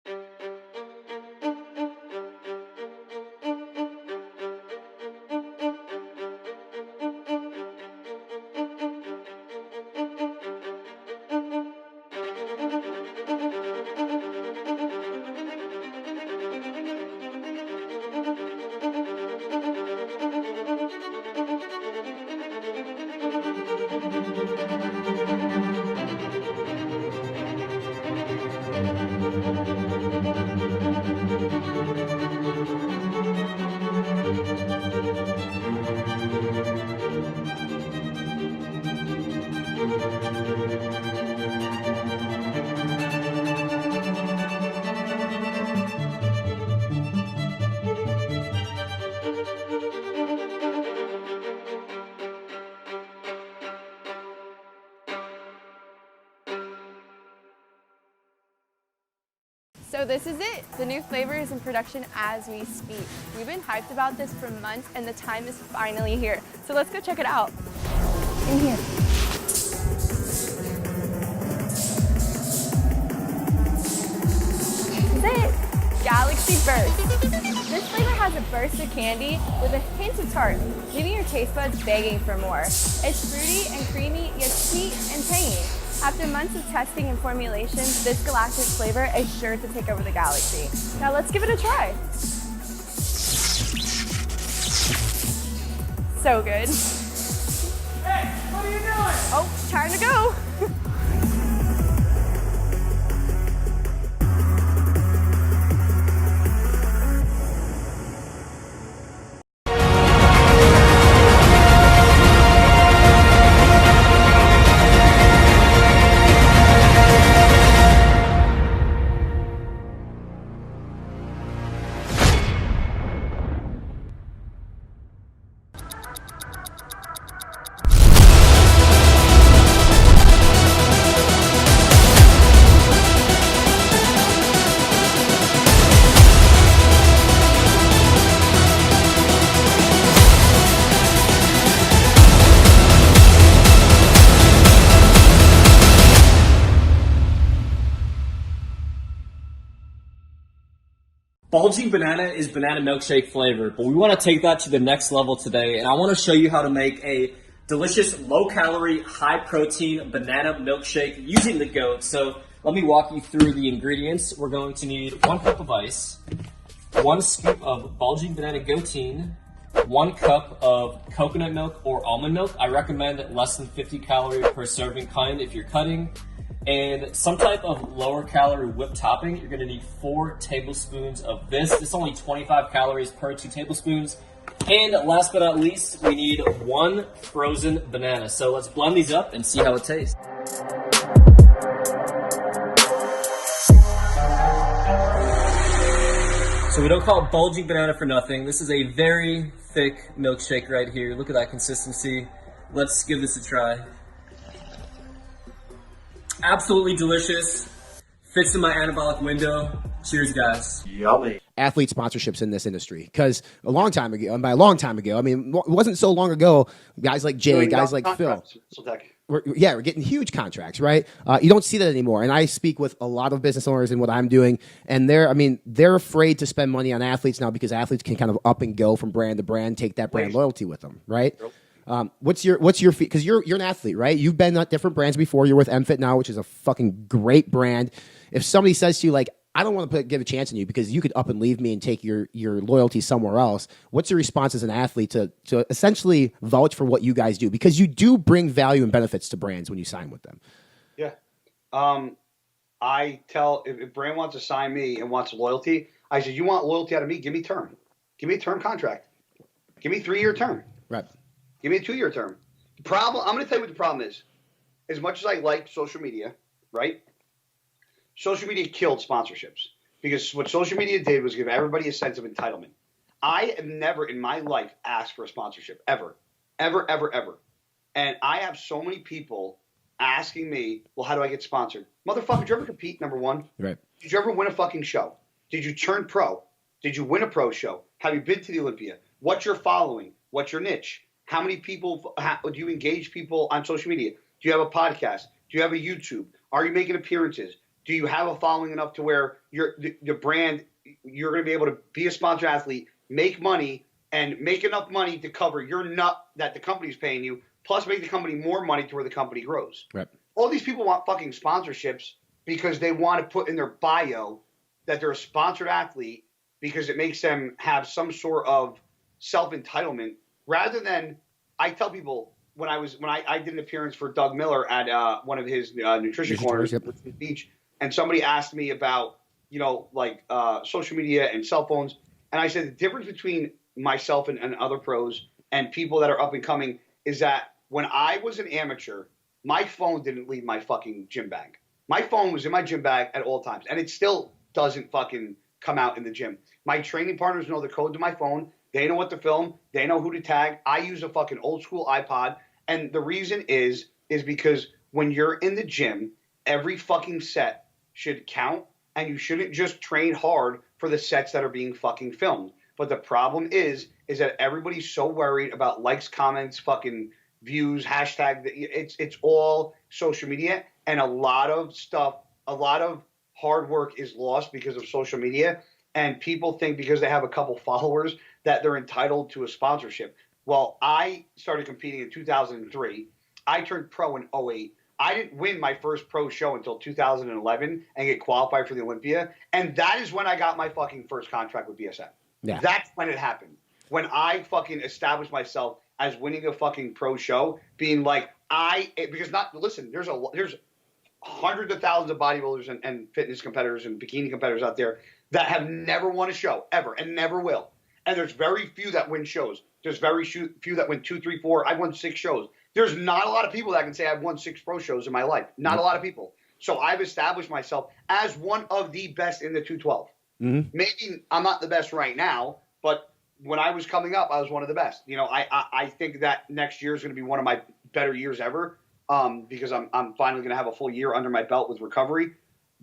So this is it. The new flavor is in production as we speak. We've been hyped about this for months and the time is finally here. So let's go check it out. In here. This is it. Galaxy Burst. This flavor has a burst of candy with a hint of tart, leaving your taste buds begging for more. It's fruity and creamy, yet sweet and tangy. After months of testing and formulation, this galactic flavor is sure to take over the galaxy. Now let's give it a try. So good. Hey, what are you doing? Oh, time to go. Bulging Banana is banana milkshake flavor, but we want to take that to the next level today, and I want to show you how to make a delicious, low-calorie, high-protein banana milkshake using the goat. So let me walk you through the ingredients. We're going to need 1 cup of ice, 1 scoop of Bulging Banana goatine, 1 cup of coconut milk or almond milk. I recommend less than 50 calorie per serving kind if you're cutting. And some type of lower calorie whipped topping. You're gonna need 4 tablespoons of this. This is only 25 calories per 2 tablespoons. And last but not least, we need 1 frozen banana. So let's blend these up and see how it tastes. So we don't call it Bulging Banana for nothing. This is a very thick milkshake right here. Look at that consistency. Let's give this a try. Absolutely delicious. Fits in my anabolic window. Cheers, guys. Yummy. Athlete sponsorships in this industry, because a long time ago, and by a long time ago, I mean, it wasn't so long ago, guys like Jay, guys like Phil, we're getting huge contracts, right? You don't see that anymore. And I speak with a lot of business owners in what I'm doing, and they're afraid to spend money on athletes now because athletes can kind of up and go from brand to brand, take that brand loyalty with them, right? What's your fee? Because you're an athlete, right? You've been at different brands before. You're with MFit now, which is a fucking great brand. If somebody says to you, like, I don't want to give a chance on you because you could up and leave me and take your loyalty somewhere else, what's your response as an athlete to essentially vouch for what you guys do? Because you do bring value and benefits to brands when you sign with them. Yeah. I tell, if a brand wants to sign me and wants loyalty, I said, you want loyalty out of me? Give me term. Give me a term contract. Give me a 3-year term. Right. Give me a 2-year term. The problem, I'm going to tell you what the problem is. As much as I like social media, right? Social media killed sponsorships because what social media did was give everybody a sense of entitlement. I have never in my life asked for a sponsorship, ever. Ever, ever, ever. And I have so many people asking me, well, how do I get sponsored? Motherfucker, did you ever compete, number one? Right. Did you ever win a fucking show? Did you turn pro? Did you win a pro show? Have you been to the Olympia? What's your following? What's your niche? How many people do you engage people on social media? Do you have a podcast? Do you have a YouTube? Are you making appearances? Do you have a following enough to where the brand, you're going to be able to be a sponsored athlete, make money, and make enough money to cover your nut that the company's paying you, plus make the company more money to where the company grows? Right. All these people want fucking sponsorships because they want to put in their bio that they're a sponsored athlete because it makes them have some sort of self-entitlement, rather than, I tell people, when I did an appearance for Doug Miller at one of his nutrition corners at Beach, and somebody asked me about, social media and cell phones. And I said the difference between myself and other pros and people that are up and coming is that when I was an amateur, my phone didn't leave my fucking gym bag. My phone was in my gym bag at all times, and it still doesn't fucking come out in the gym. My training partners know the code to my phone. They know what to film. They know who to tag. I use a fucking old school iPod. And the reason is because when you're in the gym, every fucking set should count, and you shouldn't just train hard for the sets that are being fucking filmed. But the problem is that everybody's so worried about likes, comments, fucking views, hashtag. It's all social media, and a lot of hard work is lost because of social media. And people think because they have a couple followers that they're entitled to a sponsorship. Well, I started competing in 2003. I turned pro in 2008. I didn't win my first pro show until 2011 and get qualified for the Olympia. And that is when I got my fucking first contract with BSN. Yeah. That's when it happened. When I fucking established myself as winning a fucking pro show, being like, there's hundreds of thousands of bodybuilders and fitness competitors and bikini competitors out there that have never won a show ever and never will. And there's very few that win shows. There's very few that win 2, 3, 4. I've won 6 shows. There's not a lot of people that can say I've won 6 pro shows in my life. Not a lot of people. So I've established myself as one of the best in the 212. Mm-hmm. Maybe I'm not the best right now, but when I was coming up, I was one of the best. You know, I think that next year is going to be one of my better years ever, because I'm finally going to have a full year under my belt with recovery.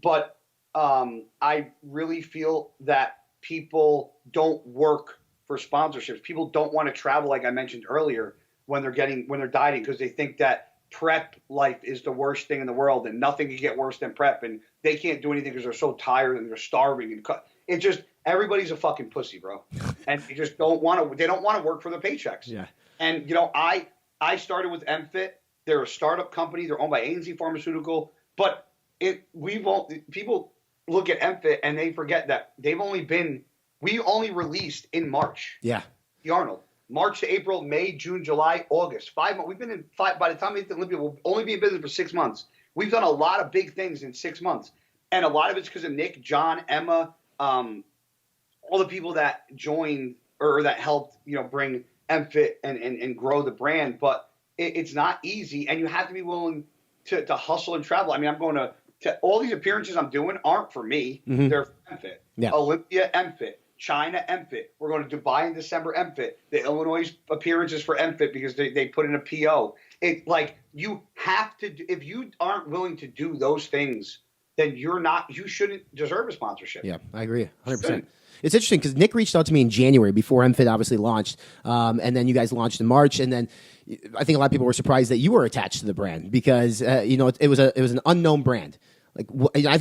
But I really feel that people don't work for sponsorships. People don't want to travel, like I mentioned earlier, when they're dieting, because they think that prep life is the worst thing in the world and nothing can get worse than prep, and they can't do anything because they're so tired and they're starving and it just everybody's a fucking pussy, bro. And you just don't want to work for the paychecks. Yeah. And you know, I started with MFit. They're a startup company. They're owned by A&Z Pharmaceutical, but people look at MFit and they forget that we only released in March. Yeah. The Arnold. March to April, May, June, July, August. 5 months. We've been in 5. By the time we hit the Olympia, we'll only be in business for 6 months. We've done a lot of big things in 6 months. And a lot of it's because of Nick, John, Emma, all the people that joined or that helped, you know, bring MFit and grow the brand. But it's not easy, and you have to be willing to hustle and travel. I mean, I'm going to all these appearances I'm doing aren't for me. Mm-hmm. They're for MFit. Yeah. Olympia, MFit. China, MFit. We're going to Dubai in December, MFit. The Illinois appearances for MFit because they put in a PO. You have to, if you aren't willing to do those things, then you shouldn't deserve a sponsorship. Yeah, I agree 100%. It's interesting because Nick reached out to me in January before MFit obviously launched, and then you guys launched in March, and then I think a lot of people were surprised that you were attached to the brand because it was an unknown brand. Like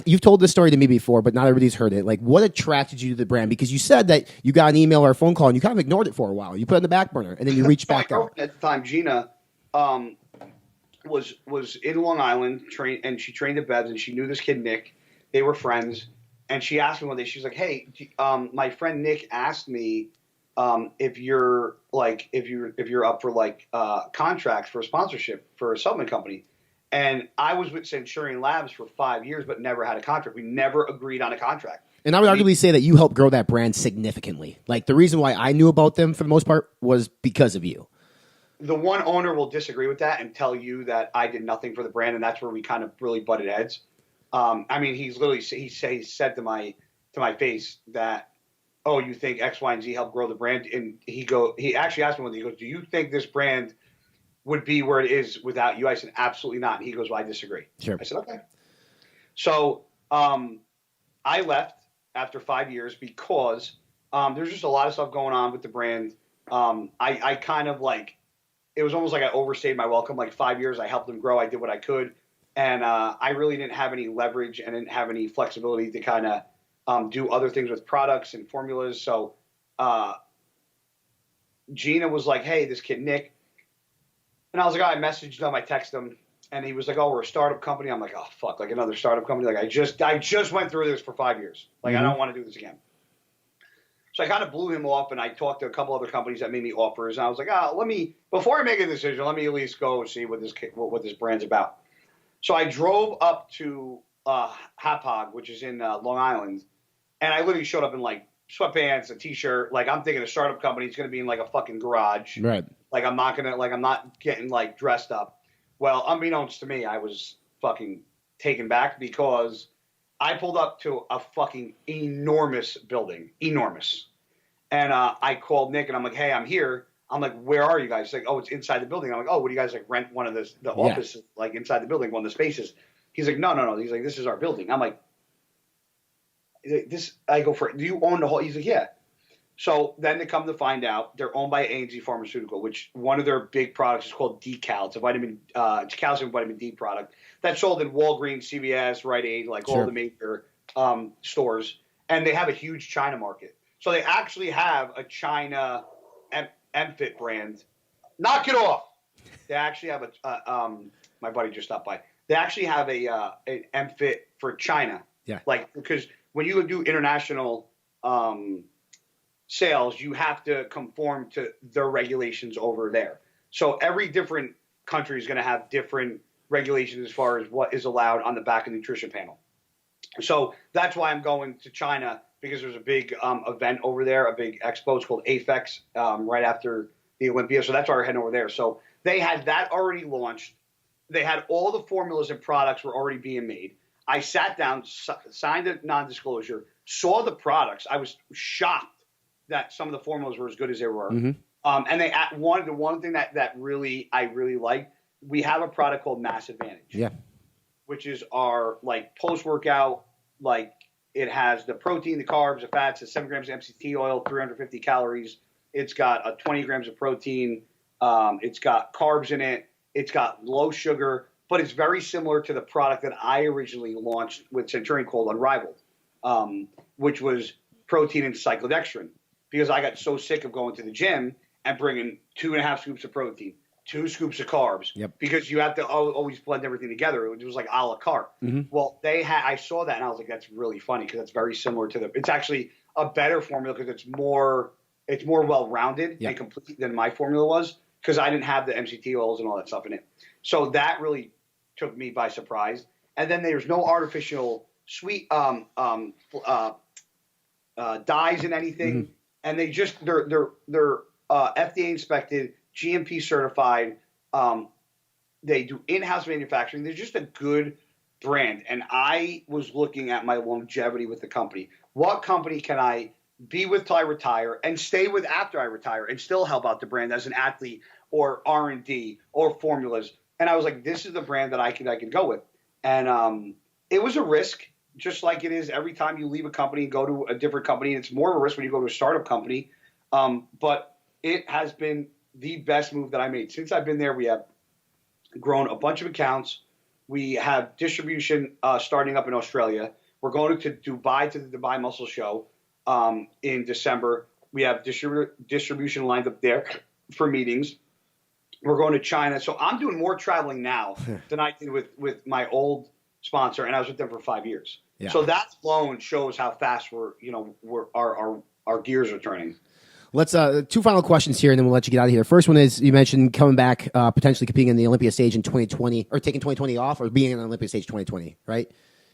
you've told this story to me before, but not everybody's heard it. Like, what attracted you to the brand? Because you said that you got an email or a phone call and you kind of ignored it for a while. You put it on the back burner and then you reached back out. At the time, Gina was in Long Island and she trained at Bev's and she knew this kid Nick. They were friends, and she asked me one day. She's like, "Hey, my friend Nick asked me if you're up for contracts for a sponsorship for a supplement company." And I was with Centurion Labs for 5 years, but never had a contract. We never agreed on a contract. And I would arguably say that you helped grow that brand significantly. Like, the reason why I knew about them for the most part was because of you. The one owner will disagree with that and tell you that I did nothing for the brand, and that's where we kind of really butted heads. I mean, he said to my face that, "Oh, you think X, Y, and Z helped grow the brand?" And he actually asked me one day, he goes, "Do you think this brand would be where it is without you?" I said, "Absolutely not." And he goes, "Well, I disagree." Sure. I said, "Okay." So I left after 5 years because there's just a lot of stuff going on with the brand. I kind of it was almost like I overstayed my welcome. Like 5 years, I helped them grow. I did what I could. And I really didn't have any leverage and didn't have any flexibility to kind of do other things with products and formulas. So Gina was like, "Hey, this kid, Nick." And I was like, I messaged him, I texted him, and he was like, "Oh, we're a startup company." I'm like, "Oh, fuck, like another startup company." Like I just went through this for 5 years. Like, I don't want to do this again. So I kind of blew him off, and I talked to a couple other companies that made me offers. And I was like, before I make a decision, let me at least go and see what this brand's about. So I drove up to Hapog, which is in Long Island, and I literally showed up in sweatpants, a t-shirt. Like, I'm thinking a startup company is going to be in a fucking garage. Right. Like, I'm not getting dressed up. Well, unbeknownst to me, I was fucking taken back because I pulled up to a fucking enormous building. Enormous. And I called Nick and I'm like, "Hey, I'm here." I'm like, "Where are you guys?" He's like, "Oh, it's inside the building." I'm like, "Oh, what do you guys rent one of the offices inside the building, one of the spaces?" He's like, No. He's like, "This is our building." I'm like, I go for it. "Do you own the whole?" He's like, "Yeah." So then they come to find out they're owned by A&Z Pharmaceutical, which one of their big products is called Decal. It's a calcium vitamin D product that's sold in Walgreens, CVS, Rite Aid, all the major stores. And they have a huge China market. So they actually have a China MFit brand. Knock it off. They actually have my buddy just stopped by. They actually have an MFit for China. Yeah. Like, because when you do international sales, you have to conform to their regulations over there. So every different country is going to have different regulations as far as what is allowed on the back of the nutrition panel. So that's why I'm going to China, because there's a big event over there, a big expo. It's called AFEX right after the Olympia. So that's why we're heading over there. So they had that already launched. They had all the formulas and products were already being made. I sat down, signed a non-disclosure, saw the products. I was shocked that some of the formulas were as good as they were. Mm-hmm. And they wanted the one thing that I really liked. We have a product called Mass Advantage. Yeah. Which is our like post-workout, like it has the protein, the carbs, the fats, the 7 grams of MCT oil, 350 calories. It's got 20 grams of protein. It's got carbs in it. It's got low sugar, but it's very similar to the product that I originally launched with Centurion called Unrivaled, which was protein and cyclodextrin, because I got so sick of going to the gym and bringing 2.5 scoops of protein, 2 scoops of carbs, because you have to always blend everything together. It was like a la carte. Mm-hmm. Well, I saw that and I was like, that's really funny, because that's very similar to it's actually a better formula because it's more well-rounded and complete than my formula was, because I didn't have the MCT oils and all that stuff in it. So that really took me by surprise. And then there's no artificial sweet dyes in anything. Mm-hmm. And they're FDA inspected, GMP certified. They do in-house manufacturing. They're just a good brand. And I was looking at my longevity with the company. What company can I be with till I retire and stay with after I retire and still help out the brand as an athlete or R&D or formulas? And I was like, this is the brand that I can go with. And it was a risk, just like it is every time you leave a company and go to a different company. It's more of a risk when you go to a startup company. But it has been the best move that I made. Since I've been there, we have grown a bunch of accounts. We have distribution starting up in Australia. We're going to Dubai, to the Dubai Muscle Show in December. We have distribution lined up there for meetings. We're going to China. So I'm doing more traveling now than I did with my old sponsor, and I was with them for 5 years. Yeah. So that alone shows how fast our gears are turning. Let's 2 final questions here, and then we'll let you get out of here. First one is, you mentioned coming back, potentially competing in the Olympia stage in 2020, or taking 2020 off, or being in the Olympia stage 2020, right?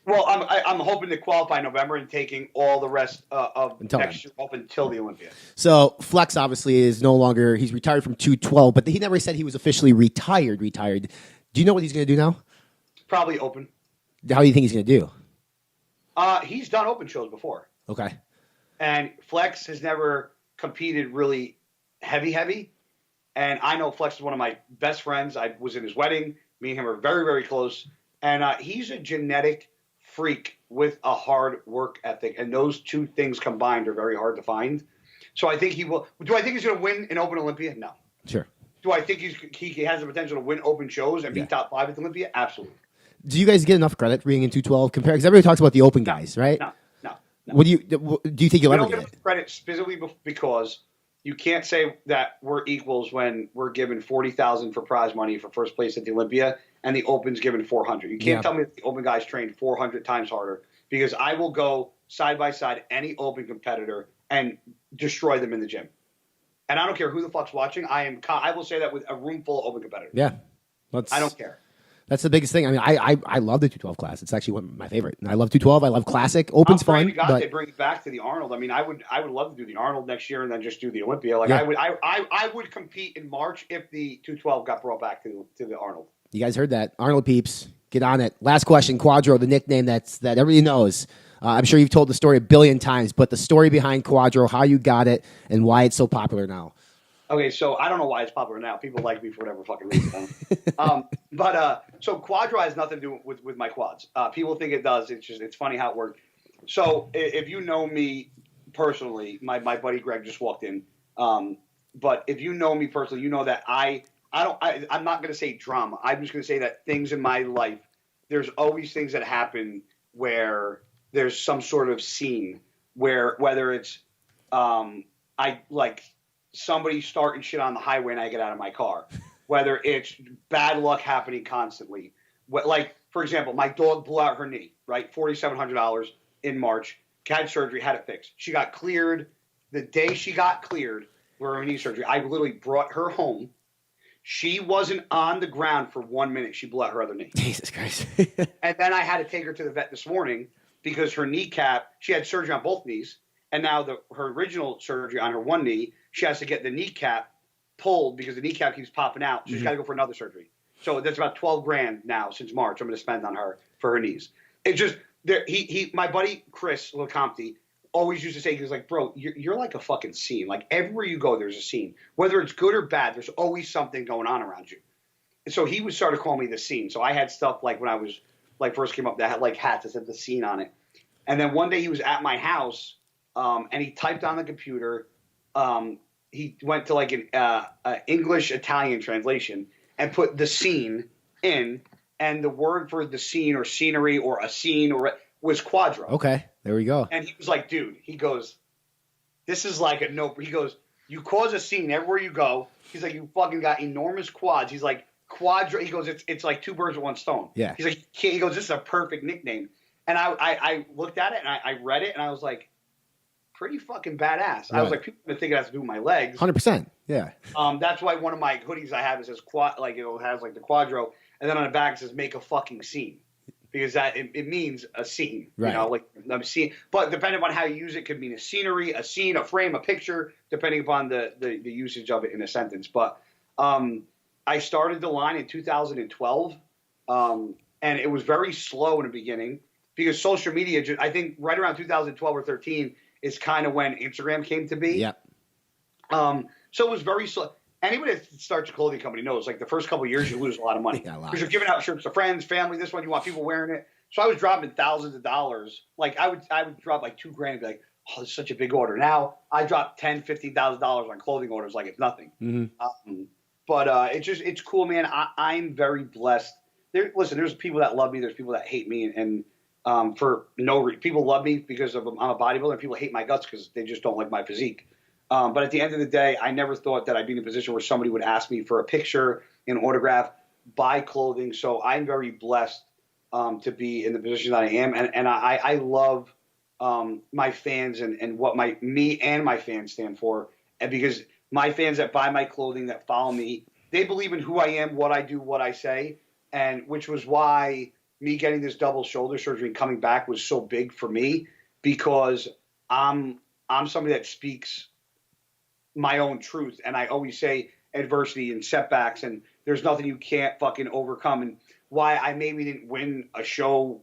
Well, I'm hoping to qualify in November and taking all the rest of next year up until the Olympia. So Flex obviously is no longer, he's retired from 212, but he never said he was officially retired. Do you know what he's going to do now? Probably open. How do you think he's going to do? He's done open shows before. Okay. And Flex has never competed really heavy. And I know Flex is one of my best friends. I was in his wedding. Me and him are very, very close. And he's a genetic freak with a hard work ethic. And those 2 things combined are very hard to find. So I think he will. Do I think he's going to win an Open Olympia? No. Sure. Do I think he has the potential to win open shows and be top 5 at the Olympia? Absolutely. Do you guys get enough credit for being in 212 compared? Because everybody talks about the open guys, right? No. What do you think you'll ever don't get? Enough credit specifically because you can't say that we're equals when we're given $40,000 for prize money for first place at the Olympia and the Open's given $400. You can't tell me that the Open guys train 400 times harder, because I will go side by side any Open competitor and destroy them in the gym. And I don't care who the fuck's watching. I will say that with a room full of Open competitors. Yeah. I don't care. That's the biggest thing. I mean, I love the 212 class. It's actually one of my favorite. I love 212. I love Classic. Open's fun. God, they bring it back to the Arnold. I mean, I would love to do the Arnold next year and then just do the Olympia. Like I would compete in March if the 212 got brought back to the Arnold. You guys heard that. Arnold peeps, get on it. Last question, Quadro, the nickname that everybody knows. I'm sure you've told the story a billion times, but the story behind Quadro, how you got it, and why it's so popular now. Okay, so I don't know why it's popular now. People like me for whatever fucking reason. So Quadro has nothing to do with my quads. People think it does. It's funny how it worked. So if you know me personally, my buddy Greg just walked in. But if you know me personally, you know that I'm not going to say drama. I'm just going to say that things in my life, there's always things that happen where there's some sort of scene where, whether it's somebody starting shit on the highway and I get out of my car, whether it's bad luck happening constantly. Like, for example, my dog blew out her knee, right? $4,700 in March. Had surgery, had it fixed. She got cleared. The day she got cleared for her knee surgery, I literally brought her home. She wasn't on the ground for 1 minute. She blew out her other knee. Jesus Christ. And then I had to take her to the vet this morning because her kneecap, she had surgery on both knees. And now her original surgery on her one knee, she has to get the kneecap pulled because the kneecap keeps popping out. So she's got to go for another surgery. So that's about $12,000 now since March I'm going to spend on her for her knees. It just, my buddy Chris Lecompte always used to say, he was like, bro, you're like a fucking scene. Like everywhere you go, there's a scene. Whether it's good or bad, there's always something going on around you. And so he would start to call me the scene. So I had stuff like when I was like first came up that had like hats that said the scene on it. And then one day he was at my house and he typed on the computer. He went to like an English-Italian translation and put the scene in, and the word for the scene or scenery or a scene was quadro. Okay, there we go. And he was like, dude, he goes, this is like a no. He goes, you cause a scene everywhere you go. He's like, you fucking got enormous quads. He's like, quadro. He goes, it's like two birds with one stone. Yeah. He's like, he goes, this is a perfect nickname. And I looked at it and I read it and I was like, pretty fucking badass. Right. I was like, people think it has to do with my legs. 100%. Yeah. That's why one of my hoodies I have, it says quad, like it has like the quadro, and then on the back it says make a fucking scene, because that it means a scene. Right. You know, like I'm seeing. But depending on how you use it, could mean a scenery, a scene, a frame, a picture, depending upon the usage of it in a sentence. But I started the line in 2012, and it was very slow in the beginning because social media. I think right around 2012 or 13. Is kind of when Instagram came to be. Yep. So it was very slow. Anybody that starts a clothing company knows, like the first couple of years, you lose a lot of money because you're giving out shirts to friends, family. This one, you want people wearing it. So I was dropping thousands of dollars. Like I would drop like $2,000 and be like, oh, this is such a big order. Now I drop $10,000, $15,000 on clothing orders like it's nothing. Mm-hmm. But it's cool, man. I'm very blessed. Listen, there's people that love me. There's people that hate me, and for no reason. People love me because I'm a bodybuilder, and people hate my guts because they just don't like my physique. But at the end of the day, I never thought that I'd be in a position where somebody would ask me for a picture, an autograph, buy clothing. So I'm very blessed to be in the position that I am, and I love my fans and what me and my fans stand for, and because my fans that buy my clothing, that follow me, they believe in who I am, what I do, what I say, and which was why me getting this double shoulder surgery and coming back was so big for me, because I'm somebody that speaks my own truth. And I always say adversity and setbacks, and there's nothing you can't fucking overcome. And why I maybe didn't win a show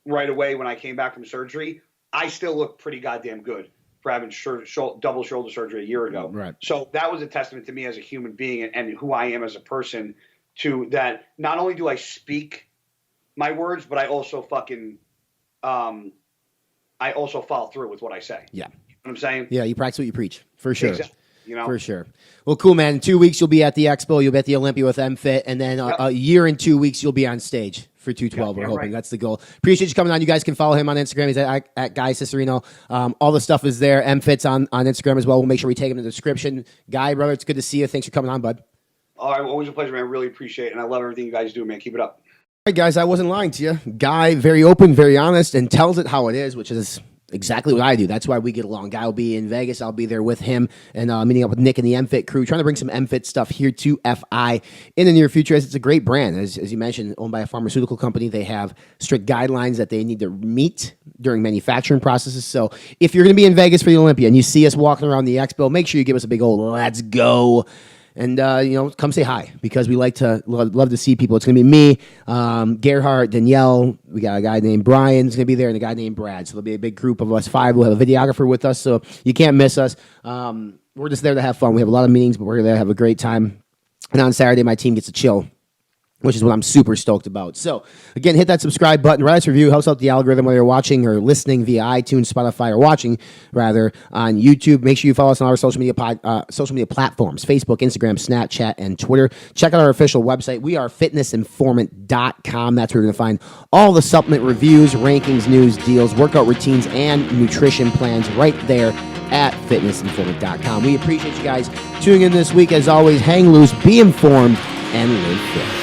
right away when I came back from surgery, I still look pretty goddamn good for having double shoulder surgery a year ago. Right. So that was a testament to me as a human being and who I am as a person, to that not only do I speak my words, but I also fucking, I also follow through with what I say. Yeah. You know what I'm saying? Yeah, you practice what you preach, for sure. Exactly. You know? For sure. Well, cool, man. In 2 weeks, you'll be at the Expo. You'll be at the Olympia with MFit. And then a year and 2 weeks, you'll be on stage for 212. We're hoping. Right. That's the goal. Appreciate you coming on. You guys can follow him on Instagram. He's at Guy Cisternino. All the stuff is there. MFit's on Instagram as well. We'll make sure we take him in the description. Guy, brother, it's good to see you. Thanks for coming on, bud. All right. Always a pleasure, man. I really appreciate it. And I love everything you guys do, man. Keep it up. All right, guys, I wasn't lying to you. Guy, very open, very honest, and tells it how it is, which is exactly what I do. That's why we get along. Guy will be in Vegas. I'll be there with him and meeting up with Nick and the MFit crew, trying to bring some MFit stuff here to FI in the near future, as it's a great brand. As you mentioned, owned by a pharmaceutical company. They have strict guidelines that they need to meet during manufacturing processes. So if you're going to be in Vegas for the Olympia and you see us walking around the expo, make sure you give us a big old let's go. And, come say hi, because we like to love to see people. It's going to be me, Gerhardt, Danielle. We got a guy named Brian who's going to be there, and a guy named Brad. So there'll be a big group of us 5. We'll have a videographer with us, so you can't miss us. We're just there to have fun. We have a lot of meetings, but we're there to have a great time. And on Saturday, my team gets to chill, which is what I'm super stoked about. So, again, hit that subscribe button, write us a review, helps out the algorithm, whether you're watching or listening via iTunes, Spotify, or watching, rather, on YouTube. Make sure you follow us on our social media platforms, Facebook, Instagram, Snapchat, and Twitter. Check out our official website. We are fitnessinformant.com. That's where you're going to find all the supplement reviews, rankings, news, deals, workout routines, and nutrition plans right there at fitnessinformant.com. We appreciate you guys tuning in this week. As always, hang loose, be informed, and live fit.